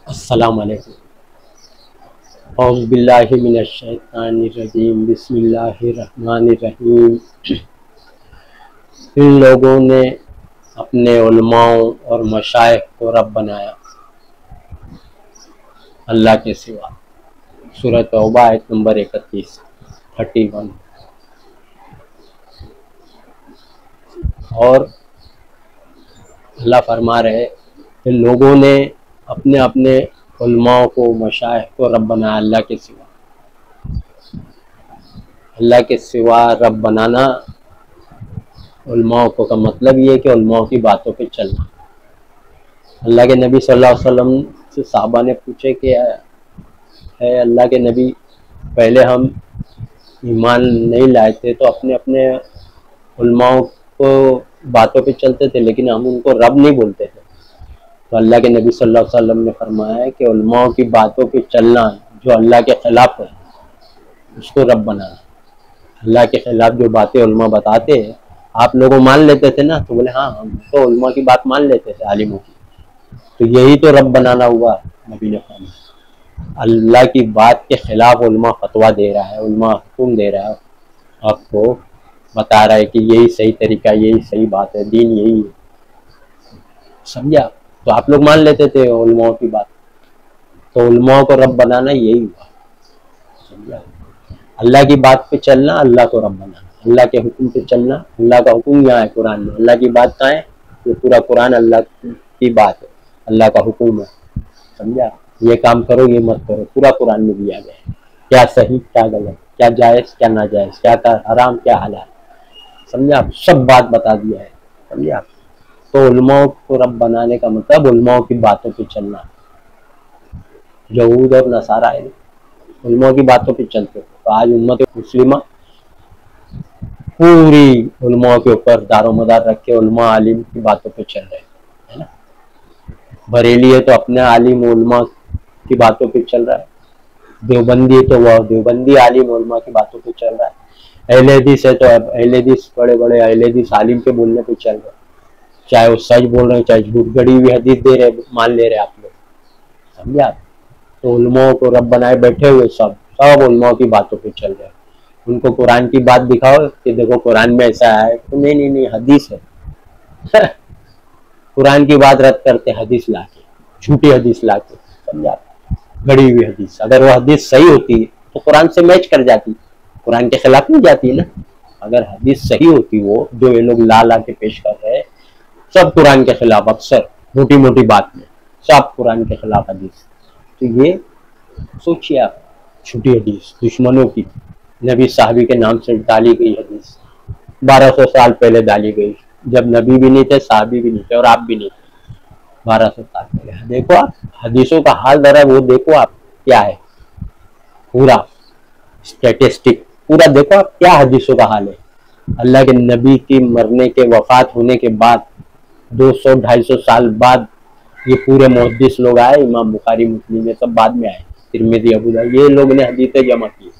अस्सलाम वालेकुम। औज़ु बिल्लाहि मिनश शैतानिर रजीम। बिस्मिल्लाहिर रहमानिर रहीम। इन लोगों ने अपने उलमाओं और मशाइख को रब बनाया अल्लाह के सिवा। सूरह तौबा आयत नंबर 31। और अल्लाह फरमा रहे कि लोगों ने अपने अपने उलमाओं को, मशाइख को रब बनाया अल्लाह के सिवा। अल्लाह के सिवा रब बनाना उलमाओं को का मतलब ये है कि उलमाओं की बातों पे चलना। अल्लाह के नबी सल्लल्लाहु अलैहि वसल्लम से साहबा ने पूछे कि है अल्लाह के नबी, पहले हम ईमान नहीं लाए थे तो अपने अपने उलमाओं को बातों पे चलते थे, लेकिन हम उनको रब नहीं बोलते थे। तो अल्लाह के नबी सल्लल्लाहु अलैहि वसल्लम ने फरमाया है कि उलमाओं की बातों पे चलना जो अल्लाह के खिलाफ है उसको रब बनाना। अल्लाह के खिलाफ जो बातें उलमा बताते हैं आप लोगों मान लेते थे ना, तो बोले हाँ हम तो उलमा की बात मान लेते थे, आलिमों की। तो यही तो रब बनाना हुआ। नबी ने फरमाया अल्लाह की बात के खिलाफ उलमा फतवा दे रहा है, उलमा हुक्म दे रहा है, आपको बता रहा है कि यही सही तरीका, यही सही बात है, दीन यही है। समझा? तो आप लोग मान लेते थे उलमाओं की बात, तो उलमाओं को रब बनाना यही हुआ। समझा? अल्लाह की बात पे चलना, अल्लाह को रब बनाना। अल्लाह के हुक्म पे चलना, अल्लाह का हुक्म यहाँ है कुरान में। अल्लाह की बात कहाँ है? ये पूरा कुरान अल्लाह की बात है, अल्लाह का हुक्म है। समझा? ये काम करो, ये मत करो, पूरा कुरान में दिया गया है। क्या सही, क्या गलत, क्या जायज़, क्या नाजायज़, क्या हराम, क्या हलाल। समझा? सब बात बता दिया है। समझा? तो उलमाओं को रब बनाने का मतलब उलमाओं की बातों पे चलना। यहूद और नसारा है, उलमाओं की बातों पे चलते थे। तो आज उम्मत मुस्लिमा पूरी उलमाओं के ऊपर दारोमदार रख के उलमा आलिम की बातों पे चल रहे हैं ना। बरेली है तो अपने आलिम उलमा की बातों पे चल रहा है। देवबंदी है तो वह देवबंदी आलिम उलमा की बातों पे चल रहा है। अहले हदीस है तो अहले हदीस बड़े बड़े अहले हदीस आलिम के बोलने पे चल रहे हैं। चाहे वो सच बोल रहे हैं, चाहे झूठ गड़ी हुई हदीस दे रहे, मान ले रहे आप लोग। समझे आप? तो उलमाओं को रब बनाए बैठे हुए सब सब उलमाओं की बातों पे चल रहे हैं। उनको कुरान की बात दिखाओ कि देखो कुरान में ऐसा है, तो नहीं नहीं नहीं हदीस है। कुरान की बात रद्द करते हदीस लाके, झूठी हदीस लाके। समझा? गड़ी हुई हदीस। अगर वो हदीस सही होती तो कुरान से मैच कर जाती, कुरान के खिलाफ नहीं जाती ना। अगर हदीस सही होती, वो जो ये लोग ला ला के पेश कर रहे हैं सब कुरान के खिलाफ, अक्सर मोटी मोटी बात में सब कुरान के खिलाफ हदीस। तो ये सोचिए आप, झूठी हदीस दुश्मनों की, नबी साहबी के नाम से डाली गई हदीस 1200 साल पहले डाली गई, जब नबी भी नहीं थे, साहबी भी नहीं थे और आप भी नहीं थे। 1200 साल पहले देखो आप हदीसों का हाल जरा वो देखो आप क्या है, पूरा स्टैटिस्टिक पूरा देखो आप क्या हदीसों का हाल है। अल्लाह के नबी की मरने के, वफात होने के बाद 200-250 साल बाद ये पूरे मुहद्दिस लोग आए, इमाम बुखारी, मुस्लिम, ये सब बाद में आए, तिरमिज़ी, अबू दाऊद, ये लोग ने हदीसें जमा की।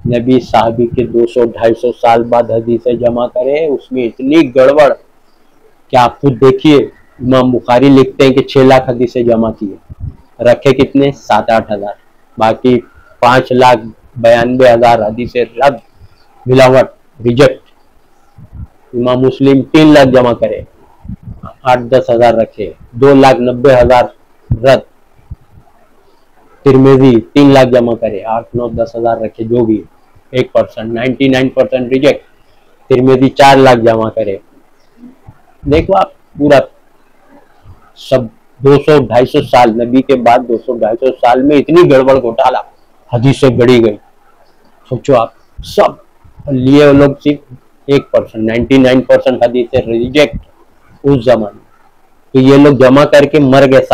नबी साहबी के 200-250 साल बाद हदीसें जमा करे, उसमें इतनी गड़बड़ कि आप खुद देखिए। इमाम बुखारी लिखते हैं कि 6 लाख हदीसें जमा की है, रखे कितने 7-8 हज़ार, बाकी 5,92,000 हदीसें रद्द, मिलावट, रिजेक्ट। इमाम मुस्लिम 3 लाख जमा करे, 8-10 हज़ार रखे, 2,90,000 रद्द। तिरमिज़ी 3 लाख जमा करे, 8-9-10 हज़ार रखे, जो भी 1%, 99% रिजेक्ट। तिरमिज़ी 4 लाख जमा करे। देखो आप पूरा सब 200-250 साल नबी के बाद 200-250 साल में इतनी गड़बड़ घोटाला, हदीसें गड़ी गई। सोचो आप, सब लिए वो लोग सिर्फ 1%, 99% हदीसें रिजेक्ट उस जमाने। तो ये लोग जमा करके मर गए,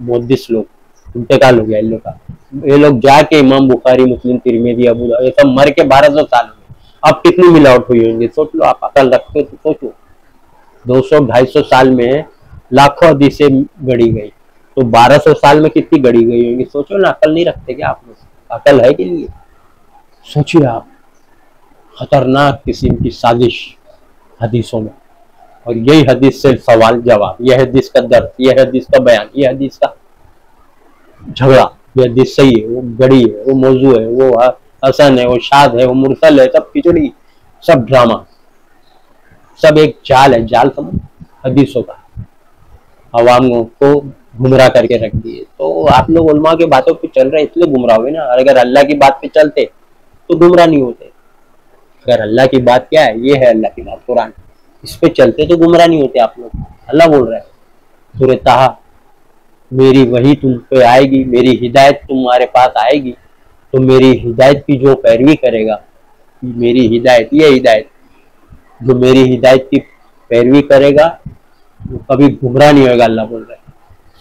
मुहद्दिस लोग, इंतकाल हो गया इन लोग का। ये लोग जाके इमाम बुखारी, मुस्लिम, तिरमिज़ी, अबू दाऊद, ये सब मर के 1200 साल हो गए। अब कितनी मिलावट हुई होंगी सोच लो आप, अकल रखते तो सोचो। 200-250 साल में लाखों हदीसें गढ़ी गई, तो 1200 साल में कितनी गढ़ी गई होंगी सोचो ना। अकल नहीं रखते क्या आप लोग? अकल है कि नहीं? सोचिए आप, खतरनाक किस्म की साजिश हदीसों में। और यही हदीस से सवाल जवाब, यह हदीस का दर्द, यह हदीस का बयान, यह हदीस का झगड़ा, यह हदीस सही है, वो गड़ी है, वो मौजू है, वो हसन है, वो शाद है, वो मुरसल है, सब खिचड़ी, सब ड्रामा, सब एक जाल है, जाल समझ हदीसों का, अवामों को गुमराह करके रख दिए। तो आप लोग उलमा की बातों पे चल रहे इसलिए गुमराह हुए ना, अगर अल्लाह की बात पे चलते तो गुमराह नहीं होते। अगर अल्लाह की बात क्या है, ये है अल्लाह की बात कुरान, इस पे चलते तो गुमराह नहीं होते आप लोग। अल्लाह बोल रहा है सूरह ताहा, मेरी वही तुम पे आएगी, मेरी हिदायत तुम्हारे पास आएगी, तो मेरी हिदायत की जो पैरवी करेगा, मेरी हिदायत, ये हिदायत, जो मेरी हिदायत की पैरवी करेगा वो कभी गुमराह नहीं होगा। अल्लाह बोल रहा है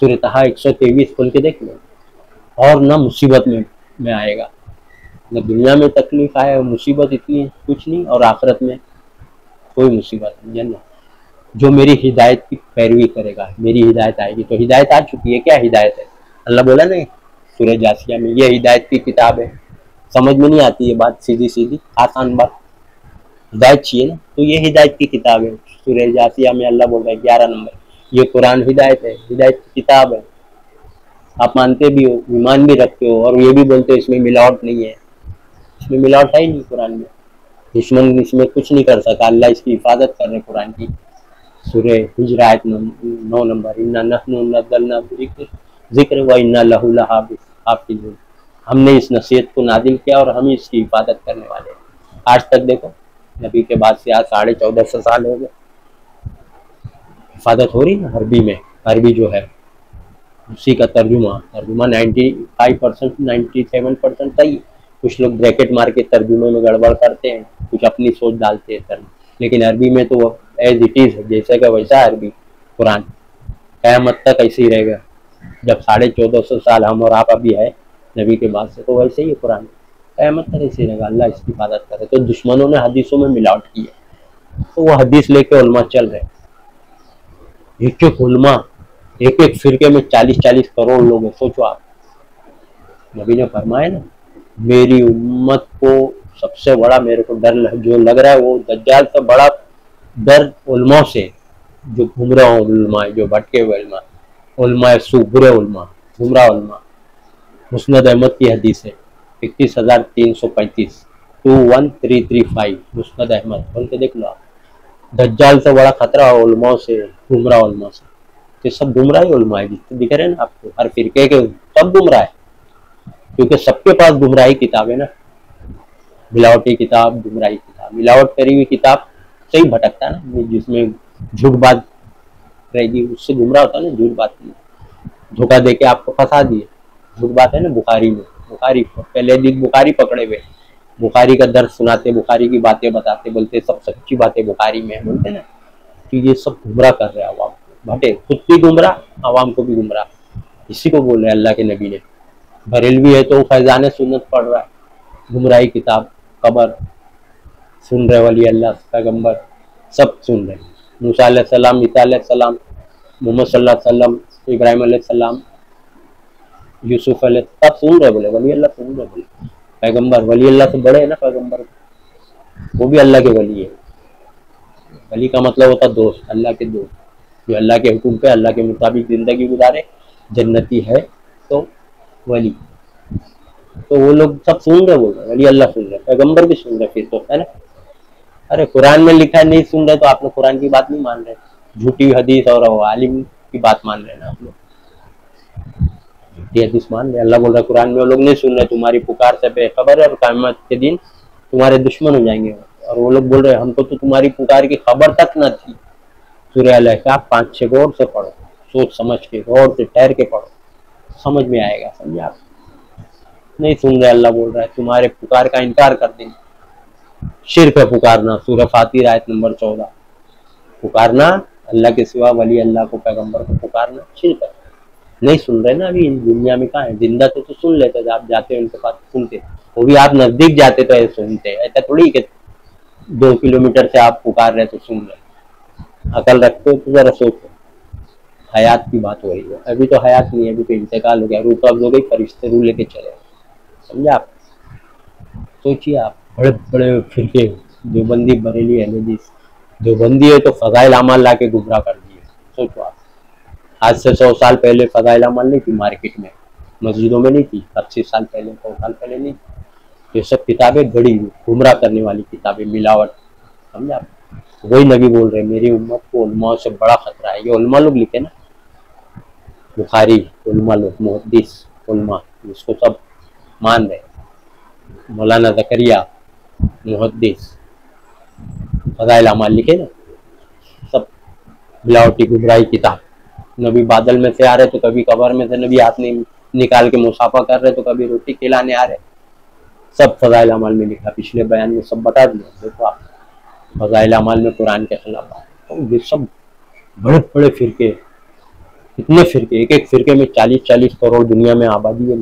सूरह ताहा 123 खोल के देख लो, और ना मुसीबत में आएगा, न दुनिया में तकलीफ आए, मुसीबत इतनी कुछ नहीं, और आखिरत में कोई मुसीबत नहीं है ना। जो मेरी हिदायत की पैरवी करेगा, मेरी हिदायत आएगी। तो हिदायत आ चुकी है, क्या हिदायत है? अल्लाह बोला नहीं सूरह जासिया में, ये हिदायत की किताब है। समझ में नहीं आती ये बात, सीधी सीधी आसान बात, हिदायत चाहिए ना, तो ये हिदायत की किताब है। सूरह जासिया में अल्लाह बोल रहा है 11 नंबर, ये कुरान हिदायत है, हिदायत की किताब है। आप मानते भी हो, ईमान भी रखते हो, और ये भी बोलते हो इसमें मिलावट नहीं है। इसमें मिलावट है ही नहीं कुरान में, दुश्मन इसमें कुछ नहीं कर सका, अल्लाह इसकी हिफाजत कर रहे कुरान की। सूरह हिज्र आयत 9 नंबर, इन्ना नहनु नज़्ज़लना ज़िक्र व इन्ना लहू लहाफ़िज़ून, हमने इस नसीहत को नादिल किया और हम इसकी हिफाजत करने वाले हैं। आज तक देखो, नबी के बाद से आज 1450 साल हो गए, हिफाजत हो रही ना अरबी में। अरबी जो है उसी का तर्जुमा 95% 97% सही। कुछ लोग ब्रैकेट मार के तर्जुमे में गड़बड़ करते हैं, कुछ अपनी सोच डालते हैं तर्जुमे, लेकिन अरबी में तो एज इट इज है, जैसे का वैसा अरबी कुरान क़यामत तक ऐसे ही रहेगा। जब 1450 साल हम और आप अभी है नबी के बाद से, तो वैसे ही कुरान क़यामत तक ऐसे ही रहेगा। अल्लाह इसकी हिफाजत करे। तो दुश्मनों ने हदीसों में मिलावट की है, तो वो हदीस लेके उलमा चल रहे, एक एक उलमा, एक एक फिरके में 40-40 करोड़ लोग हैं। सोचो आप, नबी ने फरमाया ना, मेरी उम्मत को सबसे बड़ा मेरे को डर जो लग रहा है वो दज्जाल से बड़ा डर उलमा से, जो गुमराह उलमा, जो भटके हुए उलमा सू, बुरे उलमा, गुमराह उलमा। मुस्नद अहमद की हदीस है 31,335, 21335, मुस्नद अहमद बोल के देख लो आप। दज्जाल से बड़ा खतरा उलमा से, गुमराह उलमा से। तो सब गुमराह ही उलमा है जितने दिख रहे हैं ना आपको, हर फिरके के सब गुमराह है, क्योंकि सबके पास गुमराही किताब है ना, मिलावटी किताब, गुमराही किताब। मिलावट करी हुई किताब से ही भटकता है ना, जिसमें झूठ बात रहेगी उससे गुमराह होता है ना। झूठ बात नहीं, धोखा देके आपको फंसा दिए, झूठ बात है ना। बुखारी में, बुखारी पहले दिन बुखारी पकड़े हुए, बुखारी का दर्द सुनाते, बुखारी की बातें बताते, बोलते सब सच्ची बातें बुखारी में है, बोलते ना। तो ये सब गुमराह कर रहे हैं आवाम को, भटे खुद भी गुमराह, आवाम को भी गुमराह। इसी को बोल रहे हैं अल्लाह के नबी ने। बरेलवी है तो फैजान सुन्नत पढ़ रहा है, गुमराही किताब, कबर सुन रहे, वली अल्लाह, पैगंबर सब सुन रहे। मूसा अलैहिस्सलाम, ईसा अलैहिस्सलाम, मोहम्मद सल्लल्लाहु अलैहि वसल्लम, इब्राहिम अलैहिस्सलाम, यूसुफ अलैहि, सब सुन रहे, बोले वली अल्लाह सुन रहे, बोले पैगंबर वली अल्लाह से बड़े है ना पैगंबर, वो भी अल्लाह के वली है। वली का मतलब होता दोस्त, अल्लाह के दोस्त, जो अल्लाह के हुक्म पे अल्लाह के मुताबिक जिंदगी गुजारे, जन्नती है तो वली। तो वो लोग सब सुन रहे, बोल रहे वली अल्लाह सुन रहे, पैगंबर भी सुन रहे, फिर तो है ना। अरे कुरान में लिखा है नहीं सुन रहे तो आप लोग कुरान की बात नहीं मान रहे, झूठी हदीस और आलिम की बात मान रहे ना आप लोग, झूठी हदीस मान रहे। अल्लाह बोल रहा है कुरान में, वो लोग नहीं सुन रहे, तुम्हारी पुकार से बेखबर है और क़यामत के दिन तुम्हारे दुश्मन हो जाएंगे। और वो लोग बोल रहे हैं हमको तो तुम्हारी पुकार की खबर तक न थी। सूरह अल-अहक़ाफ़ 5-6 गौर से पढ़ो, सोच समझ के, गौर से ठहर के पढ़ो, समझ में आएगा। समझे आप? नहीं सुन रहे, अल्लाह बोल रहा है तुम्हारे पुकार का इनकार कर देंगे। शिर्क है पुकारना, सूरह फातिर आयत नंबर 14, पुकारना अल्लाह के सिवा, वली अल्लाह को, पैगंबर को पुकारना शिर्क है। नहीं सुन रहे ना अभी दुनिया में, कहाँ है? जिंदा तो सुन लेते थे, आप जाते उनके पास सुनते, वो भी आप नजदीक जाते तो सुनते। ऐसा थोड़ी कि 2 किलोमीटर से आप पुकार रहे तो सुन रहे। अकल रखते हो तो जरा सोचो, हयात की बात हो रही है। अभी तो हयात नहीं है, अभी तो इंतकाल हो गया, रूह कब्ज़ हो गई, फरिश्ते रूह लेके चले। समझे आप? सोचिए आप, बड़े बड़े फिरके, देवबंदी, बरेली, अहमदी, देवबंदी है तो फजाइल अमाल ला के गुमराह कर दिए। सोचो आप, आज से 100 साल पहले फजाइल अमाल नहीं थी मार्केट में, मस्जिदों में नहीं थी, 80 साल पहले 100 साल पहले नहीं थी। ये सब किताबें गड़ी गुमराह करने वाली किताबें, मिलावट, समझा। वही नबी बोल रहे मेरी उम्मत को उलमा से बड़ा खतरा है। ये उलमा लोग लिखे ना, बुखारी उलमा लोग, मुहद्दिस उलमा, इसको सब मान रहे। मौलाना जकरिया मुहद्दिस, फजाइल अमाल लिखे ना, सब मिलावटी गुमराही किताब। नबी बादल में से आ रहे तो कभी कबर में से नबी हाथ नहीं निकाल के मुसाफा कर रहे तो कभी रोटी खिलाने आ रहे, सब फजाइल अमाल में लिखा। पिछले बयान में सब बता दिया। देखो आप, फजाइल अमाल में कुरान के खिलाफ बात। तो ये सब बड़े बड़े फिरके, कितने फिरके, एक एक फिरके में 40-40 करोड़ दुनिया में आबादी है।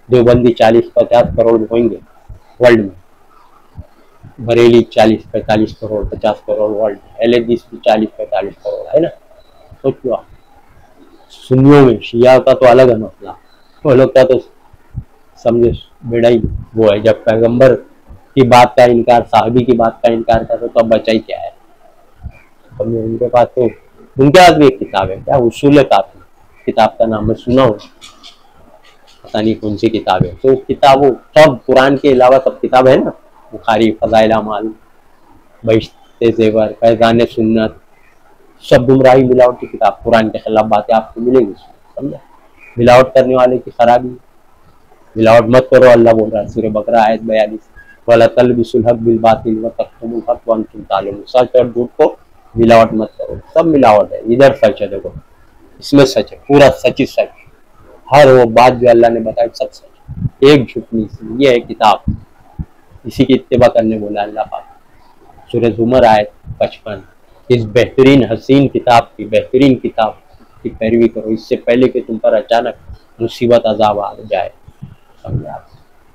देवबंदी 40-50 करोड़ होंगे वर्ल्ड में, बरेली 40-45 करोड़ 50 करोड़ वर्ल्ड में, एलएदीस भी 40-45 करोड़ है ना। सोचो आप, सुन्नियों में शिया का तो अलग है मसला, वो लोग का तो समझे बेड़ा ही वो है। जब पैगंबर की बात का इनकार, साहबी की बात का इनकार करे तो अब बचा ही क्या है। समझे, उनके पास तो, उनके पास भी एक किताब है क्या, उसूल काफी, किताब का नाम मैं सुना हूँ, पता नहीं कौन सी किताब है। तो किताबों सब कुरान के अलावा सब किताब है ना, बुखारी, फजाइल अमाल, बहिश्ते ज़ेवर, फैज़ान सुन्नत, सब गुमराही मिलावटी किताब, कुरान के खिलाफ बातें आपको मिलेगी। समझा, मिलावट करने वाले की खराबी, मिलावट मत करो, अल्लाह बोल रहा है सूरह बकरा आयत 42, वला तलबिसुल हक़ बिल बातिल व तक्तुमुल हक़ व अंतुम तालिमून। सच और झूठ को मिलावट मत करो, सब मिलावट है। इधर सच है, देखो इसमें सच है, पूरा सच ही सच, हर वो बात जो अल्लाह ने बताई सब सच, एक झूठ नहीं। ये है किताब, इसी की इत्तिबा करने बोला अल्लाह पाक। सूरह ज़ुमर आयत 55, इस बेहतरीन हसीन किताब की, बेहतरीन किताब की पैरवी करो, इससे पहले कि तुम पर अचानक मुसीबत अजाब आ जाए। समझा,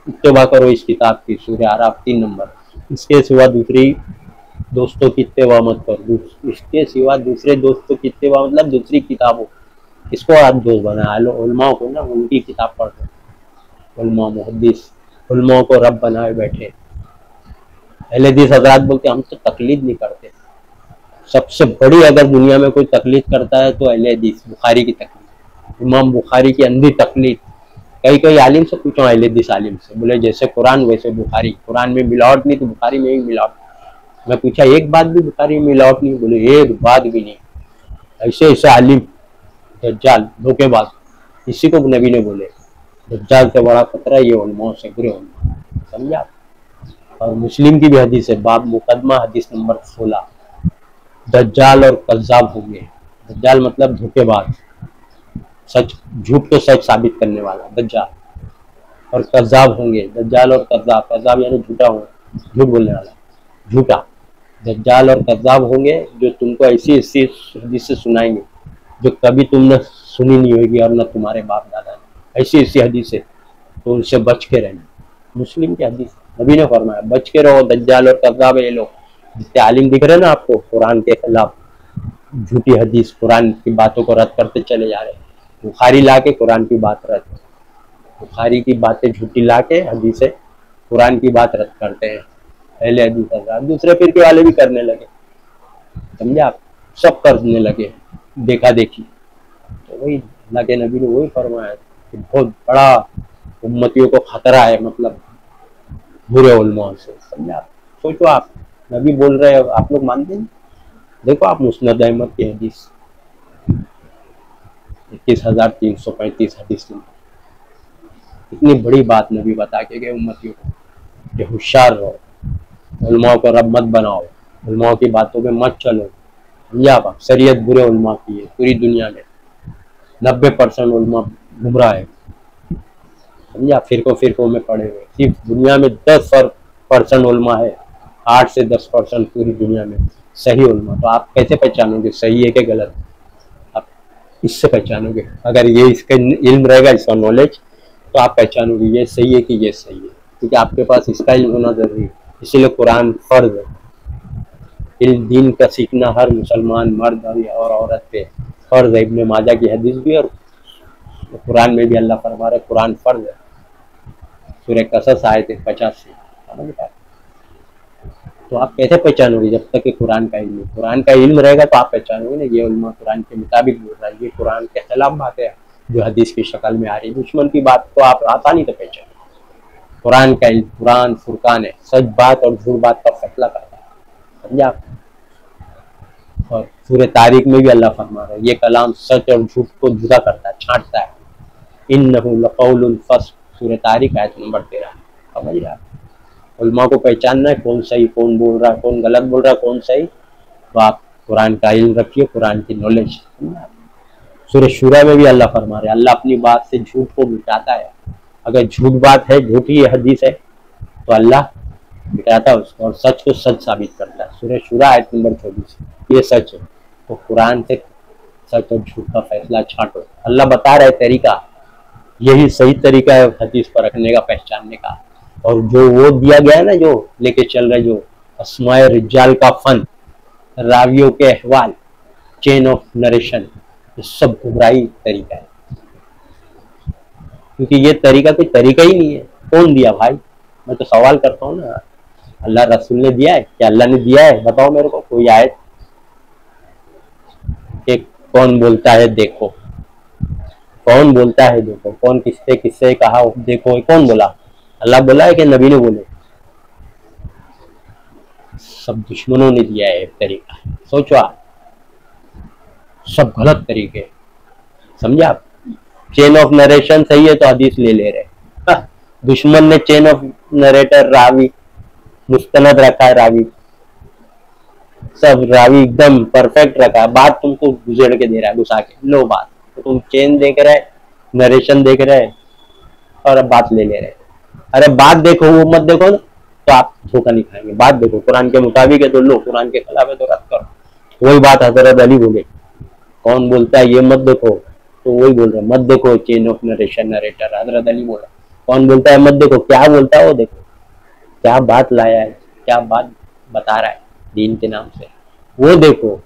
इत्तिबा करो इस किताब की। सूरह आराफ 3 नंबर। इसके सिवा दूसरी दोस्तों की इत्तिबा मत करो, इसके सिवा दूसरे दोस्तों की इत्तिबा मतलब दूसरी किताबों, इसको आप दोस्त बना लो। उलमा को ना उनकी किताब पढ़ लो, उलमा मुहद्दिस, उलमा को रब बनाए बैठे। अहले हदीस हजरात बोलते हम तो तकलीद नहीं करते। सबसे बड़ी अगर दुनिया में कोई तकलीद करता है तो अहले हदीस, बुखारी की तकलीद, इमाम बुखारी की अंधी तकलीद। कई आलिम से पूछो, अहले हदीस आलिम से, बोले जैसे कुरान वैसे बुखारी, कुरान में मिलावट नहीं तो बुखारी में भी मिलावट। मैं पूछा एक बात भी बुखारी में मिलावट नहीं, बोले एक बात भी नहीं। ऐसे ऐसे आलिम, दज्जाल, धोखेबाज, इसी को नबी ने बोले दज्जाल से बड़ा खतरा ये उलमा से, बुरे उलमा। समझा। और मुस्लिम की भी हदीस है, बाब मुकदमा हदीस नंबर 16, दज्जाल और कज़्ज़ाब होंगे। दज्जाल मतलब धोखेबाज, सच झूठ को सच साबित करने वाला दज्जाल, और कज़्ज़ाब होंगे। दज्जाल और कज़्ज़ाब, कज़्ज़ाब यानी झूठा हो, झूठ बोलने वाला, झूठा। दज्जाल और कज़्ज़ाब होंगे जो तुमको ऐसी ऐसी हदीस से सुनाएंगे जो कभी तुमने सुनी नहीं होगी और न तुम्हारे बाप दादा ने, ऐसी ऐसी हदीस है, तो उनसे बच के रहना। मुस्लिम की हदीस, नबी ने फरमाया बच के रहो, दज्जाल और कज़्ज़ाब ये लोग। जितने आलिम दिख रहे हैं ना आपको कुरान के खिलाफ, झूठी हदीस, कुरान की बातों को रद्द करते चले जा रहे हैं। बुखारी ला के कुरान की बात रद्द, बुखारी की बातें झूठी ला के हदीसें कुरान की बात रद्द करते हैं अहले हदीस हज़रात। दूसरे फिरके वाले भी करने लगे, समझे आप, सब करने लगे देखा देखी। तो वही अल्लाह के नबी ने वही फरमाया कि बहुत बड़ा उम्मतियों को खतरा है, मतलब बुरे उलमा से। समझा। सोचो आप, नबी बोल रहे हो, आप लोग मानते हैं। देखो आप मुस्नद अहमद की हदीस 21,335 हदीस में, इतनी बड़ी बात नबी बता के गए उम्मतियों को कि होशियार रहो, उलमा को रब मत बनाओ, उलमा की बातों में मत चलो। समझा आप, शरीयत बुरे उलमा की है, पूरी दुनिया में 90% उलमा गुमराह है। समझा, फिरकों में पड़े हुए, सिर्फ दुनिया में 10% उलमा है, 8 से 10% पूरी दुनिया में सही उलमा। तो आप कैसे पहचानोगे सही है कि गलत? आप इससे पहचानोगे, अगर ये इसका इल्म रहेगा, इसका नॉलेज, तो आप पहचानोगे ये सही है कि ये सही है, क्योंकि आपके पास इसका इल्म होना जरूरी है। इसीलिए कुरान फर्ज है, इल्म दीन का सीखना हर मुसलमान मर्द और औरत पे फर्ज है। इब्ने माजा की हदीस भी और कुरान में भी अल्लाह फरमा रहे कुरान फर्ज है। सूरह कसस आयत 85। तो आप कैसे पहचानोगे जब तक कि कुरान का इल्म, कुरान का इल्म रहेगा तो आप पहचानोगे ना ये उल्मा कुरान के मुताबिक बोल रहा है, ये कुरान के खिलाफ बात है जो हदीस की शक्ल में आ रही है। दुश्मन की बात तो आप आसानी से पहचानो। कुरान का इल्म, कुरान फुरकान है, सच बात और झूठ बात का फैसला करता है, समझे आप। और सूरह तारीख में भी अल्लाह फरमा रहा है ये कलाम सच और झूठ को जुदा करता है, छांटता है। इन्नहु लक़ौलुल फ़स्ल, सूरह तारीख आयत नंबर 13। समझ रहे आप। उलमा को पहचानना है कौन सही कौन बोल रहा है, कौन गलत बोल रहा है, कौन सही। तो आप कुरान का इल्म रखिए, कुरान की नॉलेज। सूरह शूरा में भी अल्लाह फरमा रहे हैं अल्लाह अपनी बात से झूठ को मिटाता है। अगर झूठ बात है, झूठी हदीस है, तो अल्लाह मिटाता है उसको और सच को सच साबित करता है। सूरह शूरा आयत नंबर 24, ये सच है। तो कुरान से सच और झूठ का फैसला छांटो। अल्लाह बता रहे तरीका, यही सही तरीका है हदीस पर रखने का, पहचानने का। और जो वो दिया गया है ना, जो लेके चल रहे, जो अस्माए रिजाल का फन, रावियों के अहवाल, चेन ऑफ नरेशन, ये सब गुमराही तरीका है। क्योंकि ये तरीका कोई तरीका ही नहीं है। कौन दिया भाई? मैं तो सवाल करता हूँ ना, अल्लाह रसूल ने दिया है क्या? अल्लाह ने दिया है? बताओ मेरे को कोई आयत कि कौन बोलता है देखो, कौन बोलता है देखो, कौन किससे किससे कहा देखो, कौन बोला? अल्लाह बोला है कि नबी ने बोले? सब दुश्मनों ने दिया है तरीका। सोचो आप, सब गलत तरीके, समझे आप। चेन ऑफ नरेशन सही है तो हदीस ले रहे। दुश्मन ने चेन ऑफ नरेटर, रावी, मुस्तनद रखा है, रावी सब रावी एकदम परफेक्ट रखा है, बात तुमको गुजर के दे रहा है, घुसा के लो बात। तो तुम चेन देख रहे, नरेशन देख रहे और अब बात ले रहे। अरे बात देखो, वो मत देखो ना, तो आप धोखा नहीं खाएंगे। बात देखो, कुरान के मुताबिक है तो लो, कुरान के खिलाफ है तो रद्द करो। वही बात हजरत अली बोले, कौन बोलता है ये मत देखो, तो वही बोल रहे मत देखो चेन ऑफ नरेशन, नरेटर हजरत अली बोला। कौन बोलता है मत देखो, क्या बोलता है वो देखो, क्या बात लाया है, क्या बात बता रहा है दीन के नाम से, वो देखो।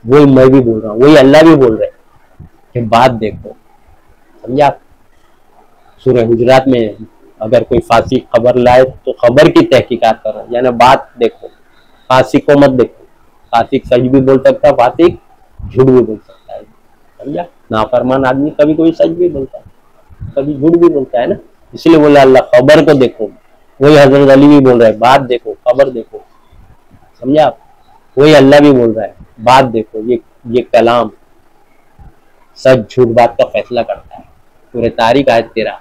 वही मैं भी बोल रहा हूँ, वही अल्लाह भी बोल रहे हैं कि बात देखो, समझे आप। सूरह हुजरात में अगर कोई फासिक खबर लाए तो खबर की तहकीकात करो, यानी बात देखो, फासिक को मत देखो। फासिक सच भी बोल सकता है, फासिक झूठ भी बोल सकता है, समझा। नाफरमान आदमी कभी कोई सच भी बोलता है, कभी झूठ भी बोलता है ना। इसलिए बोला अल्लाह खबर को देखो। वही हजरत अली भी बोल रहा है बात देखो, खबर देखो, समझा आप। वही अल्लाह भी बोल रहा है बात देखो। ये कलाम सच झूठ बात का फैसला करता है। सूरह तारीख आयत 13,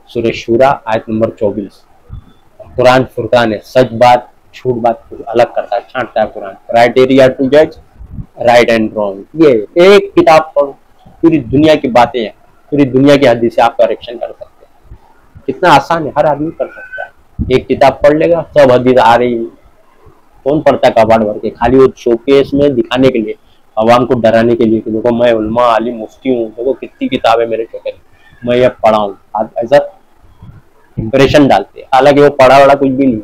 सूरह शूरा आयत नंबर 24। कुरान फुरकान है, सच बात झूठ बात को अलग करता है, छांटता है कुरान। क्राइटेरिया टू जज राइट एंड रॉन्ग। ये एक किताब पढ़ो, पूरी दुनिया की बातें हैं, पूरी दुनिया की हदीस से आप करेक्शन कर सकते हैं। कितना आसान है, हर आदमी कर सकता है। एक किताब पढ़ लेगा, सब हदीस आ रही है। कौन पढ़ता है कबाड़ भर के? खाली वो शोकेस में दिखाने के लिए, अवाम को डराने के लिए कि देखो मैं उलमा आलिम मुफ्ती हूँ, देखो कितनी किताब है मेरे शोकेस में, मैं ये पढ़ा हूँ। ऐसा इंप्रेशन डालते हैं, हालांकि वो पढ़ा वड़ा कुछ भी नहीं।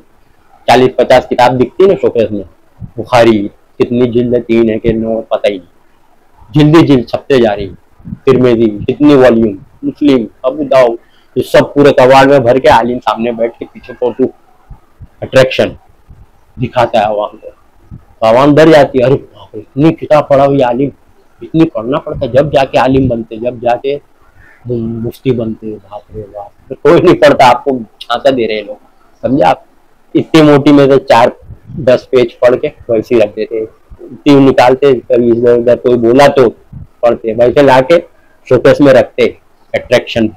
40-50 किताब दिखती है ना शोकेस में। बुखारी कितनी जिल्द है, 3 है कि 9, पता ही नहीं, जिल्दी जिल्द छपते जा रही। तिरमिज़ी कितनी वॉल्यूम, मुस्लिम, अबू दाऊद, ये सब पूरे कबाड़ में भर के आलिम सामने बैठ के पीछे फोटो अट्रैक्शन दिखाता है आवाम को। तो आवाम डर जाती है, अरे बाप रे इतनी किताब पढ़ा हुई आलिम, इतनी पढ़ना पड़ता है जब जाके आलिम बनते, जब जाके मुफ्ती बनते। बाप रे बाप, तो कोई नहीं पढ़ता, आपको झांसा दे रहे लोग, समझे आप। इतनी मोटी में से 4-10 पेज पढ़ के वैसे ही रख देते, इतनी निकालते, कभी इधर उधर कोई बोला तो पढ़ते, वैसे लाके शोकेस में रखते, अट्रैक्शन,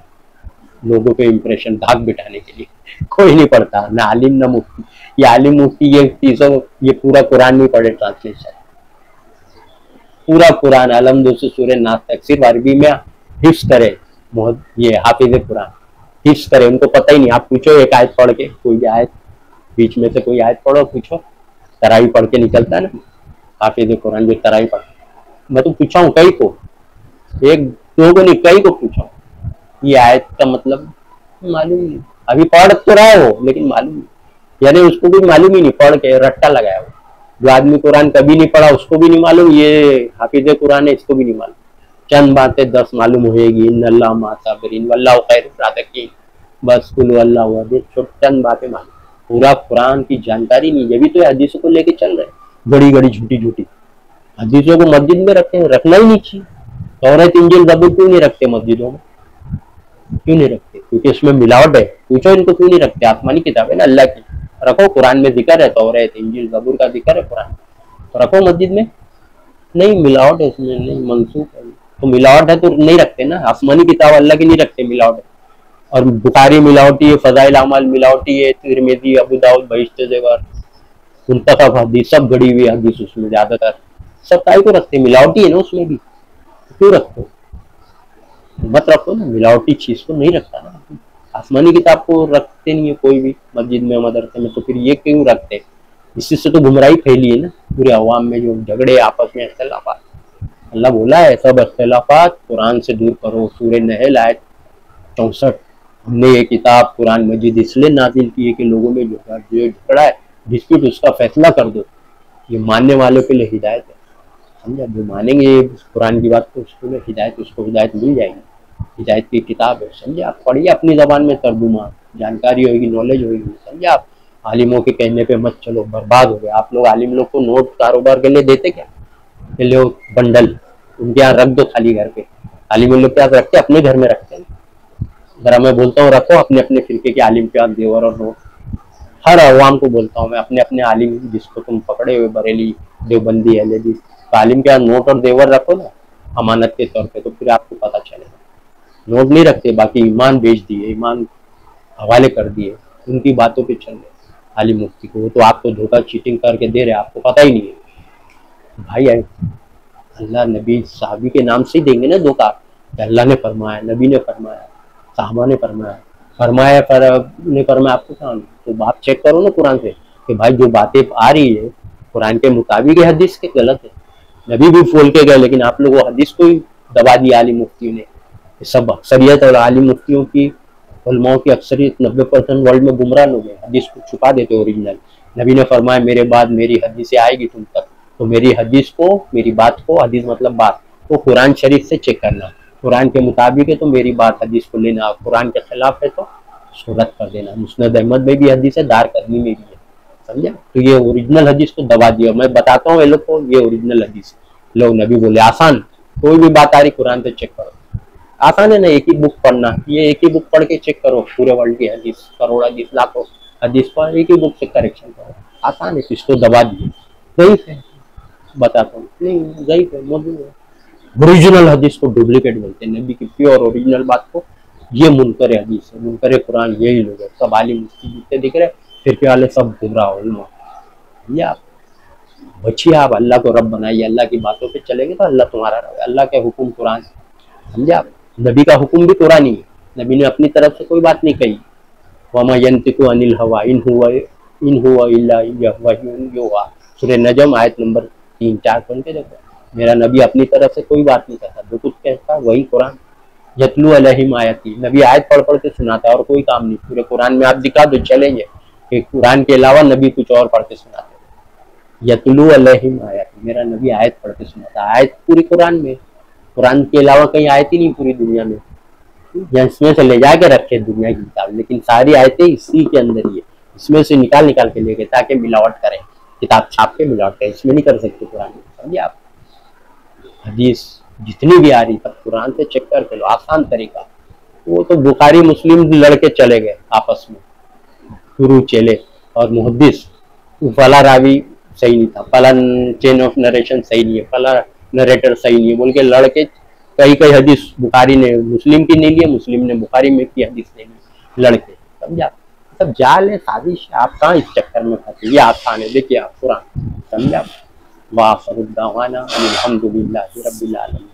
लोगों के इंप्रेशन दाग बिठाने के लिए। कोई नहीं पढ़ता, ना आलिम ना मुफ्ती। ये आलिम मुफ्ती ये चीजों, ये पूरा कुरान नहीं पढ़े, ट्रांसलेशन पूरा कुरान अलहमदुलिल्लाह से सूरह नास तक सिर्फ अरबी में हिफ्स करे, ये हाफिज कुरान हिफ्स करे, उनको पता ही नहीं। आप पूछो एक आयत पढ़ के, कोई आयत बीच में से कोई आयत पढ़ो, पूछो। तरावी पढ़ के निकलता है ना हाफिज कुरान, जो तरावी पढ़, मैं तो पूछा हूँ कई को, एक दो को नहीं, कई को पूछा ये आयत का मतलब मालूम नहीं। अभी पढ़ तो रहा हो लेकिन मालूम नहीं, यानी उसको भी मालूम ही नहीं, पढ़ के रट्टा लगाया हो। जो आदमी कुरान कभी नहीं पढ़ा उसको भी नहीं मालूम, ये हाफिज कुरान है इसको भी नहीं मालूम। चंद बातें 10 मालूम होएगी, इन्नल्लाह मा साबिरीन वल्लाहु खैरुर राज़िकीन, बस कुल अल्लाह चंद बातें मालूम, पूरा कुरान की जानकारी नहीं, ये भी तो हदीसों को लेके चल रहे हैं, बड़ी बड़ी झूठी झूठी हदीसों को मस्जिद में रखते हैं, रखना ही नहीं चाहिए। तौरात इंजील ज़बूर क्यों नहीं रखते मस्जिदों में, क्यों नहीं रखते? क्योंकि इसमें मिलावट है। पूछो इनको क्यों नहीं रखते, आसमानी किताब है ना अल्लाह की, रखो। कुरान में जिक्र है, तौरात इंजील ज़बूर का जिक्र है कुरान, तो रखो मस्जिद में। नहीं, मिलावट है इसमें, नहीं मंसूख है, तो मिलावट है तो नहीं रखते ना। आसमानी किताब अल्लाह की नहीं रखते, मिलावट है। और बुखारी मिलावटी है, फजाइल अमाल मिलावटी है, तिरमिजी, अबू दाऊद, बहिश्त ज़ेवर, मुंतखब हदीस सब गड़ी हुई हदीस उसमें ज्यादातर, सब काय को रखते, मिलावटी है ना उसमें भी, क्यों रखते हो? मत रखो ना, मिलावटी चीज को नहीं रखता ना। आसमानी किताब को रखते नहीं है कोई भी मस्जिद में मदरसे में, तो फिर ये क्यों रखते? इसी से तो गुमराही फैली है ना पूरे अवाम में, जो झगड़े आपस में इख्तिलाफात। अल्लाह बोला है सब इख्तिलाफात कुरान से दूर करो, सूरह नहल आयत 64। हमने ये किताब कुरान मजीद इसलिए नाजिल की है कि लोगों में जो झगड़ा है, डिस्प्यूट, उसका फैसला कर दो। ये मानने वालों के लिए हिदायत है, समझा? जो मानेंगे कुरान की बात तो उसको हिदायत, उसको हिदायत मिल जाएगी। हिदायत की किताब है, समझे? आप पढ़िए अपनी जबान में, तर्जुमा, जानकारी होगी, नॉलेज होगी, समझे? आप आलिमों के कहने पे मत चलो, बर्बाद हो गए आप लोग। आलिम लोग को नोट कारोबार के लिए देते क्या? के लिए बंडल उनके यहाँ रख दो खाली घर पे। आलिम लोग क्या रखते, अपने घर में रखते हैं। जरा मैं बोलता हूँ रखो अपने अपने फिरके के आलिम के यहाँ देवर और नोट। हर अवाम को बोलता हूँ मैं, अपने अपने आलिम जिसको तुम पकड़े हुए, बरेली, देवबंदी, अहलेदी, आलिम के यहाँ नोट और देवर रखो ना अमानत के तौर पे, तो फिर आपको पता चलेगा। नोट नहीं रखते, बाकी ईमान बेच दिए, ईमान हवाले कर दिए, उनकी बातों पे चल रहे आलिम मुफ्ती को। वो तो आपको धोखा चीटिंग करके दे रहे, आपको पता ही नहीं है भाई। है अल्लाह नबी साहबी के नाम से ही देंगे ना धोखा। अल्लाह ने फरमाया, नबी ने फरमाया, साहबा ने फरमाया, फरमाया ने फरमाया, आपको कहाँ? तो आप चेक करो ना कुरान से कि भाई जो बातें आ रही है कुरान के मुताबिक है, हदीस के गलत है। नबी भी बोल के गए, लेकिन आप लोग वो हदीस को ही दबा दिया आलिम मुफ्तियों ने। सब अक्सरियत और आलिम मुफ्तियों की, उलमाओं की अक्सरियत 90% वर्ल्ड में गुमराह लोग हैं, हदीस को छुपा देते ओरिजिनल। नबी ने फरमाया मेरे बाद मेरी हदीसें आएगी तुम तक, तो मेरी हदीस को, मेरी बात को, हदीस मतलब बात को कुरान शरीफ से चेक करना। कुरान के मुताबिक है तो मेरी बात हदीस को लेना, कुरान के खिलाफ है तो उसको रद्द कर देना। मुस्नद अहमद में भी हदीस है, दार कदमी में भी है, समझा? तो ये ओरिजिनल हदीस को दबा दिया। मैं बताता हूँ ये लोग को, ये ओरिजिनल हदीस। लोग नबी बोले आसान, कोई भी बात आ रही कुरान से चेक करो। आसान है ना, एक ही बुक पढ़ना, ये एक ही बुक पढ़ के चेक करो पूरे वर्ल्ड की हदीस, करोड़ हदीस, लाखों हदीस पर एक ही बुक से करेक्शन करो। आसान है, इसको दबा दिए। ज़ईफ है, बताता हूँ, नहीं ज़ईफ है, मौजूद है। ओरिजिनल हदीस को डुप्लीकेट बोलते हैं, नबी की प्योर ओरिजिनल बात को ये मुनकर हदीस है, मुनकर कुरान यही लोग है। सब आलिम मुफ्ती जितने दिख रहे फिरके वाले सब गुमराह हो। ये आप बचिए, आप अल्लाह को रब बनाइए, अल्लाह की बातों पे चलेंगे तो अल्लाह तुम्हारा रब है। अल्लाह के हुक्म कुरान, समझे आप? नबी का हुक्म भी कुरानी है, नबी ने अपनी तरफ से कोई बात नहीं कही। वमा यंतिकु अनिल हवा इन हुवा इल्ला वह्युन युहा, सूरह नजम आयत नंबर 3-4 पढ़ के देखो। मेरा नबी अपनी तरफ से कोई बात नहीं करता, जो कुछ कहता वही कुरान। यतलू अलैहिम आयती, नबी आयत पढ़ पढ़ के सुनाता और कोई काम नहीं। पूरे कुरान में आप दिखा दो चलेंगे कि कुरान के अलावा नबी कुछ और पढ़ के सुनाते। यतलू अलैहिम आयती, मेरा नबी आयत पढ़ के सुनाता। आयत पूरी कुरान में, कुरान के अलावा कहीं आयत ही नहीं पूरी दुनिया में। इसमें से ले जाके रखे दुनिया की किताब, लेकिन सारी आयतें इसी के अंदर ही है। इसमें से निकाल निकाल के लेके ताकि मिलावट करें, किताब छाप के मिलावट करें, इसमें नहीं कर सकते कुरान में, समझिए आप? हदीस जितनी भी आ रही सब कुरान से चेक करके लो, आसान तरीका। वो तो बुखारी मुस्लिम लड़के चले गए आपस में, गुरु चेले और मुहद्दिस, फला रावी सही नहीं था, फला चेन ऑफ नरेशन सही नहीं है, फला नरेटर सही नहीं है बोल के लड़के कई कई हदीस बुखारी ने मुस्लिम की नहीं लिया, मुस्लिम ने बुखारी में की हदीस नहीं ली, लड़के, समझा? सब जाल है, साजिश। आप कहाँ इस चक्कर में फंसे? ये आसान है, देखिए आप कुरान, समझा? वाह, अल्हम्दुलिल्लाहि रब्बिल आलमीन।